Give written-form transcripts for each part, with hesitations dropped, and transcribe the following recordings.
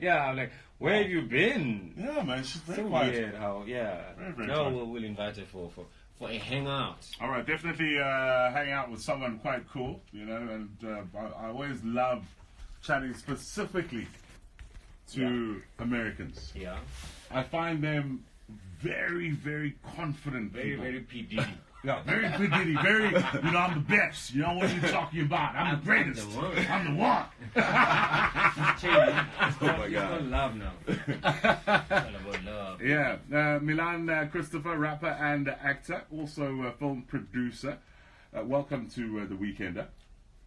Yeah, I'm like, where have you been? Yeah, man, she's very So quiet. weird how, yeah. Very No, quiet. we'll invite her for a hangout. All right, definitely hang out with someone quite cool, you know, and I always love chatting specifically to Americans. Yeah. I find them very, very confident Very, people. very P. Diddy. Yeah, very P. Diddy, very, you know, I'm the best. You know what are you talking about? I'm the greatest. the one. I'm the one. Oh my God. It's about love now. It's all about love. Yeah, Milan Christopher, rapper and actor, also a film producer. Welcome to The Weekender.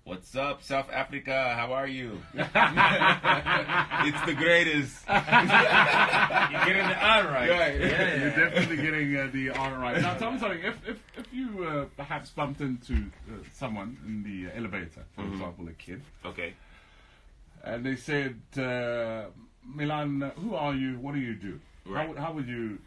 What's up, South Africa? How are you? It's the greatest. You're getting the R right. Yeah. You're definitely getting the R right. Now, tell me something. If you perhaps bumped into someone in the elevator, for example, a kid, Okay. and they said, Milan, who are you? What do you do? Right. How would you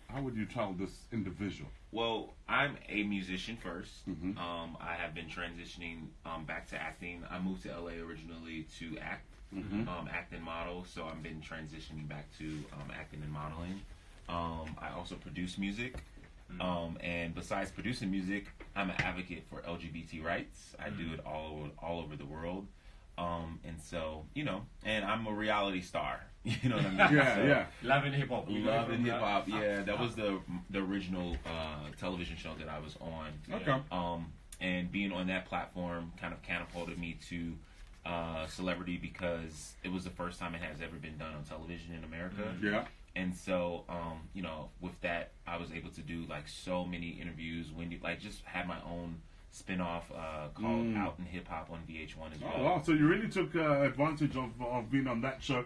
tell this individual? Well, I'm a musician first. Mhm. I have been transitioning back to acting. I moved to LA originally to act, act and model. So I've been transitioning back to acting and modeling. I also produce music. And besides producing music, I'm an advocate for LGBT rights. I do it all over the world. And so, you know, and I'm a reality star. You know what I mean? Yeah. Love and hip hop. Love and hip hop. Yeah, that was the original television show that I was on. Okay. And being on that platform kind of catapulted me to celebrity because it was the first time it has ever been done on television in America. Yeah. And so, you know, with that, I was able to do like so many interviews. Just had my own spin-off called Out in Hip Hop on VH1 as well. Oh, wow. So you really took advantage of being on that show.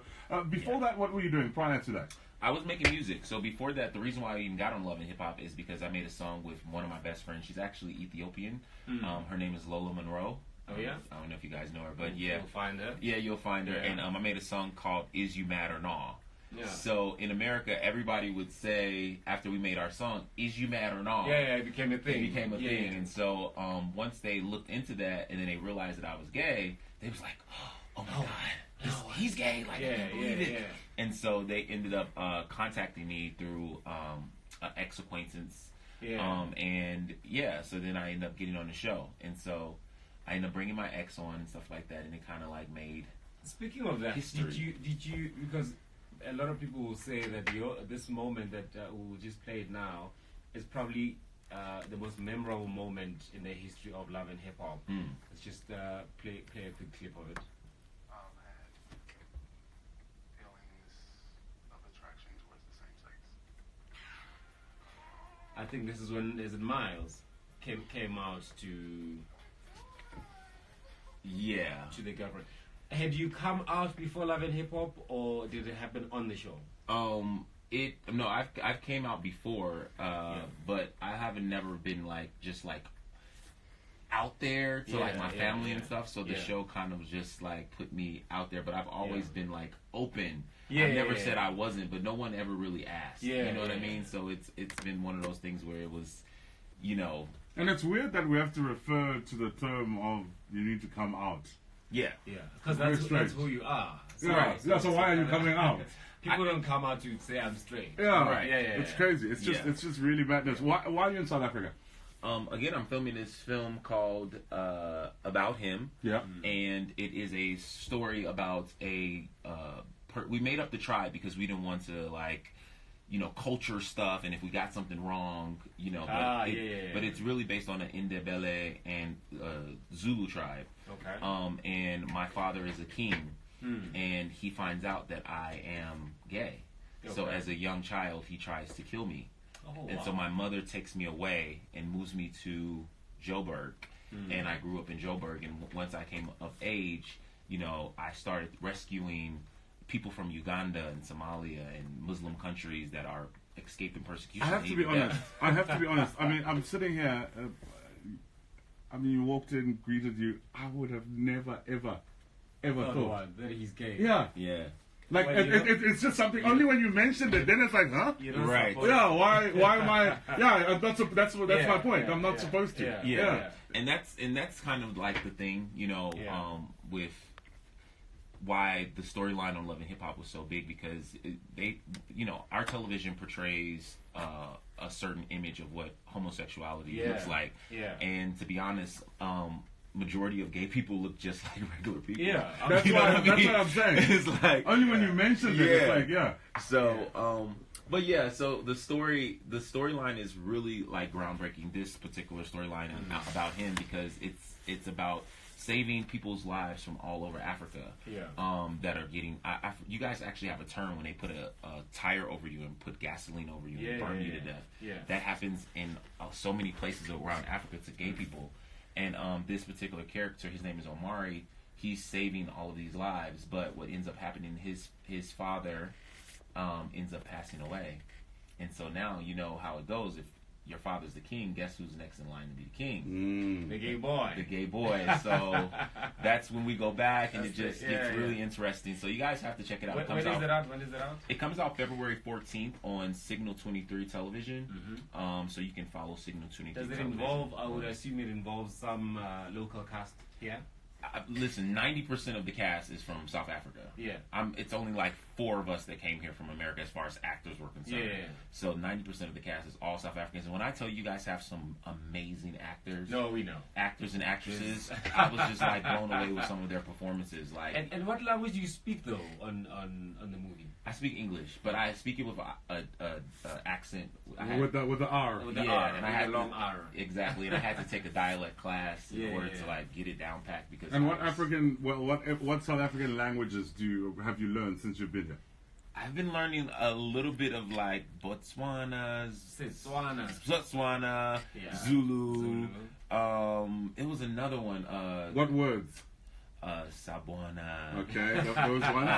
Before that, what were you doing prior to that? I was making music. So before that, the reason why I even got on Love and Hip Hop is because I made a song with one of my best friends. She's actually Ethiopian. Her name is Lola Monroe. Oh, yeah? I don't know if you guys know her, but yeah. You'll find her. Yeah, you'll find her. Yeah. And I made a song called Is You Mad or Nah? Yeah. So in America, everybody would say, after we made our song, is you mad or not? Yeah, it became a thing. It became a thing. Yeah. And so once they looked into that and then they realized that I was gay, they was like, oh my God, he's gay. Like, I can't believe it. Yeah. And so they ended up contacting me through an ex-acquaintance. Yeah. And yeah, so then I ended up getting on the show. And so I ended up bringing my ex on and stuff like that. And it kind of like made... Speaking of that, history. did you because a lot of people will say that this moment that we'll just play it now is probably the most memorable moment in the history of love and hip hop. Let's just play a quick clip of it. I've had feelings of attraction towards the same sex. I think this is when Miles came out to the girlfriend. Had you come out before Love and Hip Hop, or did it happen on the show? I've came out before, but I haven't never been just out there to like my family and stuff. So the show kind of just like put me out there, but I've always been like open. I've never said I wasn't, but no one ever really asked. You know what I mean? So it's been one of those things where it was, you know. And it's weird that we have to refer to the term of you need to come out. Yeah, because that's who you are. So, So why are you coming out? People don't come out to say I'm straight. Yeah, right. It's crazy. It's just really madness. Why are you in South Africa? Again, I'm filming this film called About Him. Yeah. And it is a story about we made up the tribe because we didn't want to culture stuff, and if we got something wrong, but it's really based on the Ndebele and Zulu tribe. Okay. And my father is a king, and he finds out that I am gay. Okay. So as a young child, he tries to kill me. So my mother takes me away and moves me to Joburg, and I grew up in Joburg. And once I came of age, I started rescuing people from Uganda and Somalia and Muslim countries that are escaping persecution. I have to be honest. I mean, I'm sitting here. You walked in, greeted you. I would have never, ever thought that he's gay. Yeah. Like it's just something. Only when you mentioned it, then it's like, huh? Right. Yeah. Why am I? Yeah. That's my point. I'm not supposed to. Yeah. And that's kind of like the thing, with why the storyline on Love and Hip Hop was so big, because our television portrays a certain image of what homosexuality looks like. Yeah. And to be honest, majority of gay people look just like regular people. Yeah. That's what I'm saying. It's like only when you mentioned it, it's like, yeah. So, but yeah, so the storyline is really like groundbreaking. This particular storyline about him, because it's about saving people's lives from all over Africa. That are getting. You guys actually have a term when they put a tire over you and put gasoline over you and burn you to death. Yeah. That happens in so many places around Africa to gay people. And this particular character, his name is Omari. He's saving all of these lives, but what ends up happening, his father ends up passing away, and so now you know how it goes. If your father's the king, guess who's next in line to be the king? The gay boy. The gay boy. So that's when we go back, and it just gets really interesting. So you guys have to check it out. When is it out? It comes out February 14th on Signal 23 television. So you can follow Signal 23. Does it involve? I would assume it involves some local cast here. Listen, 90% of the cast is from South Africa. Yeah. It's only like 4 of us that came here from America as far as actors were concerned. Yeah. So 90% of the cast is all South Africans. And when I tell you guys have some amazing actors. No, we know. Actors and actresses. I was just like blown away with some of their performances. Like. And what language do you speak though on the movie? I speak English, but I speak it with a accent. With the R. With the R, and I had a long R. Exactly, and I had to take a dialect class in order to like get it down packed. Because and what South African languages have you learned since you've been here? I've been learning a little bit of like Botswana, Zulu. It was another one. What words? Sabona. Okay, those ones.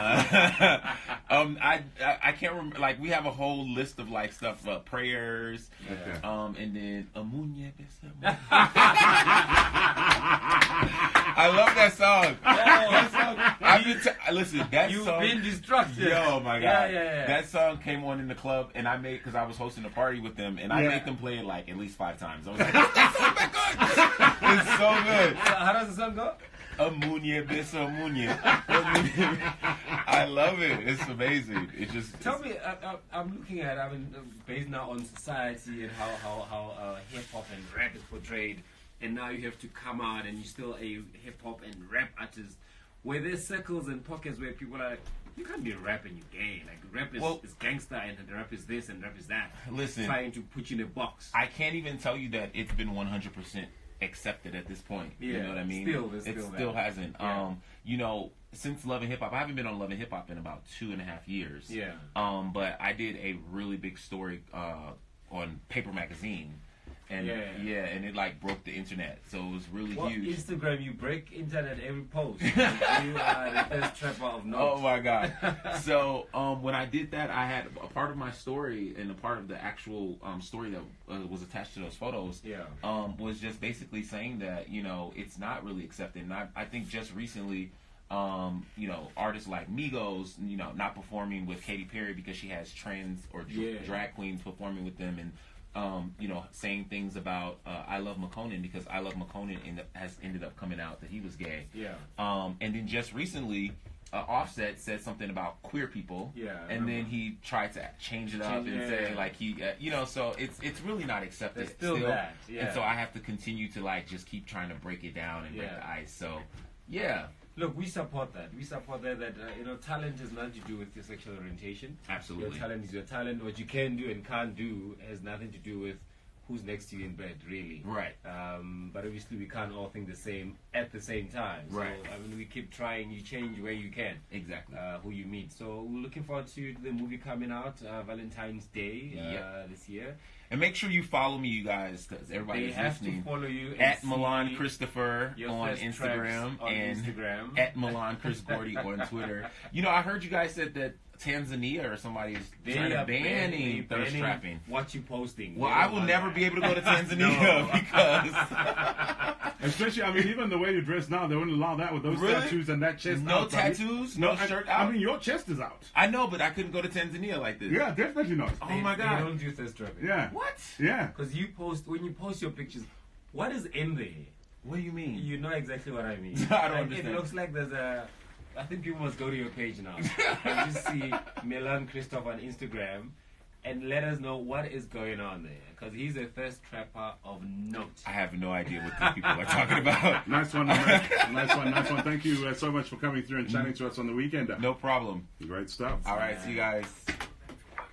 I can't remember. Like we have a whole list of like stuff, prayers. Okay. And then Amunye Besa. I love that song. Listen, that You've song. You've been destructive. Yo, my God. Yeah. That song came on in the club, and I made, because I was hosting a party with them, and I made them play it like at least 5 times. I was like, that song that good. It's so good. So how does the song go? Amunye Besa Amunye. I love it. It's amazing. It just tell me. I'm looking at. I mean, based now on society and how hip hop and rap is portrayed, and now you have to come out and you're still a hip hop and rap artist. Where there's circles and pockets where people are like, you can't be rapping, you gay. Like rap is gangster and rap is this and rap is that. Listen, trying to put you in a box. I can't even tell you that it's been 100% accepted at this point. Yeah, you know what I mean? It still hasn't. Yeah. Since Love and Hip Hop, I haven't been on Love and Hip Hop in about 2.5 years. Yeah. But I did a really big story on Paper Magazine. And and it like broke the internet, so it was really huge. Instagram, you break internet every post. You are the first trapper of notes. Oh my God! So when I did that, I had a part of my story and a part of the actual story that was attached to those photos. Was just basically saying that it's not really accepted. And I think just recently, artists like Migos, not performing with Katy Perry because she has trans or drag queens performing with them, and saying things about I Love McConan, because I Love McConan has ended up coming out that he was gay. Yeah. And then just recently, Offset said something about queer people. Yeah. And then he tried to change it up and say like he, so it's really not accepted. There's still that. Yeah. And so I have to continue to like just keep trying to break it down and break the ice. So, yeah. Look, we support that. We support that talent has nothing to do with your sexual orientation. Absolutely. Your talent is your talent. What you can do and can't do has nothing to do with who's next to you in bed, really. Right. But obviously we can't all think the same at the same time. Right. So, I mean, we keep trying. You change where you can. Exactly. Who you meet. So we're looking forward to the movie coming out Valentine's Day this year. And make sure you follow me, you guys, because everybody is listening. They have to follow you at Milan Christopher on Instagram and at Milan Chris Gordy on Twitter. I heard you guys said that Tanzania or somebody is trying to ban thirst trapping. What you posting? Well, I will never be able to go to Tanzania because, especially, I mean, even the way you dress now, they wouldn't allow that with those tattoos and that chest. No tattoos, no shirt out. I mean, your chest is out. I know, but I couldn't go to Tanzania like this. Yeah, definitely not. Oh my God! They don't do thirst trapping. Yeah. What? Yeah. Because when you post your pictures, what is in there? What do you mean? You know exactly what I mean. I don't understand. It looks like there's a I think people must go to your page now and just see Milan Christoph on Instagram and let us know what is going on there. Because he's a thirst trapper of note. I have no idea what these people are talking about. Nice one, man. Nice one. Thank you so much for coming through and chatting to us on the weekend. No problem. Great stuff. All right, see you guys.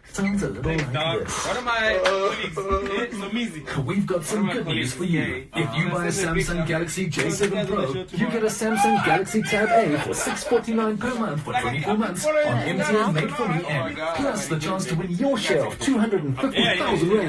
Sounds a little like this. What am I? It's so easy. We've got some good news for you. If you buy a Samsung Galaxy J7 Pro, you get a Samsung Galaxy Tab A for $649 per month for 24 months on MTN Made For Me app. Plus the chance to win your share of 250,000 rand.